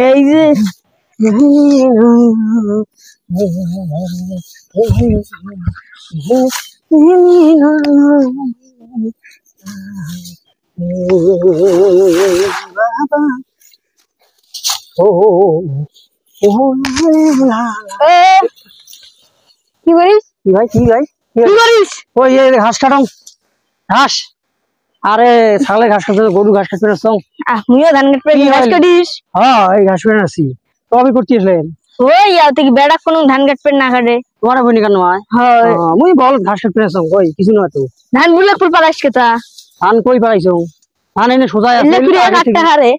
এই যে কি করিস? কি ভাই কি ভাই কি করিস? ওই ঘাস কাটাও ঘাস। আরে ছাগলের ঘাস কাটতে গরু ঘাস কাটতে না আমিও ধান কাটতে ঘাস কাটিস? হ্যাঁ এই ঘাস কাটে আছি তো আমি করতে আসলেন ওই তুই বেড়া কোন ধান কাটবে না কাটে তোমার বনি কেন হয় মুই বল ঘাস কাটতে না কই কিছু না তো ধান বুলা ফুল পালাইস কেতা ধান কই পাইছো ধান এনে সোজা আছে এলে পুরি কাটতে হারে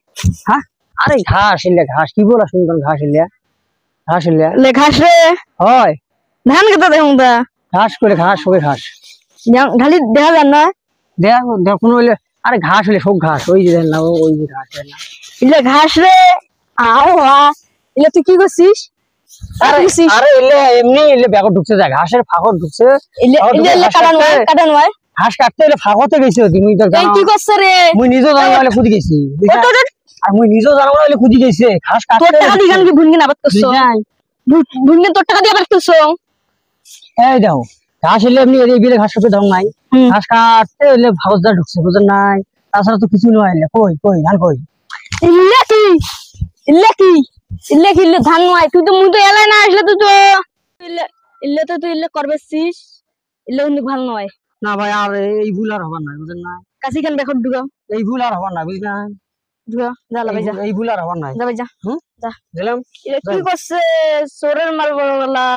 হ্যাঁ আরে ঘাস এলে ঘাস কি বলা শুনতাম ঘাস এলে লে ঘাস রে হয় ধান কেতা দেখুন তা ঘাস করে ঘাস সবে ঘাস খালি দেখা যান না দেখ কোনো হইলে আরে ঘাস হলে সব ঘাস ওই যে দেন না ওই যে ঘাস দেন না ইলে ঘাস রে আও ইলে তুই কি করছিস? আরে এলে এমনি এলে ব্যাগ ঢুকছে যায় ঘাসের ফাঁকর ঢুকছে ইলে কাটান হয় ঘাস কাটতে এলে ফাঁকতে গেছে তুমি তো এই কি করছ রে মুই নিজেও জানো বলে খুঁজি গেছি আর মুই নিজেও জানো বলে খুঁজি গেছে ঘাস কাটতে তোর টাকা দিগান কি ভুনগিন আবাদ করছো ভুনগিন তোর টাকা দিয়ে আবাদ করছো এই দেখো ঘাস এলে এমনি এই বিলে ঘাস কাটতে দাও নাই ঘাস কাটতে এলে ফাঁকদা ঢুকছে বুঝেন নাই তাছাড়া তো কিছু নয় এলে কই ধান কই ইলে কি ধান নয় তুই তো মুই তো এলাই না আসলে তুই তো তুই ইলে করবেছিস ইলে কিন্তু ভালো নয় না ভাই আর এই ভুল আর হবার নাই বুঝেন না কাশি খান দেখো ঢুকাও এই ভুল আর হবার না বুঝলেন ঢুকাও যা লাভাই যা এই ভুল আর হবার নাই যা ভাই যা হুম যা দিলাম ইলে কি করছে চোরের মাল বড় গলা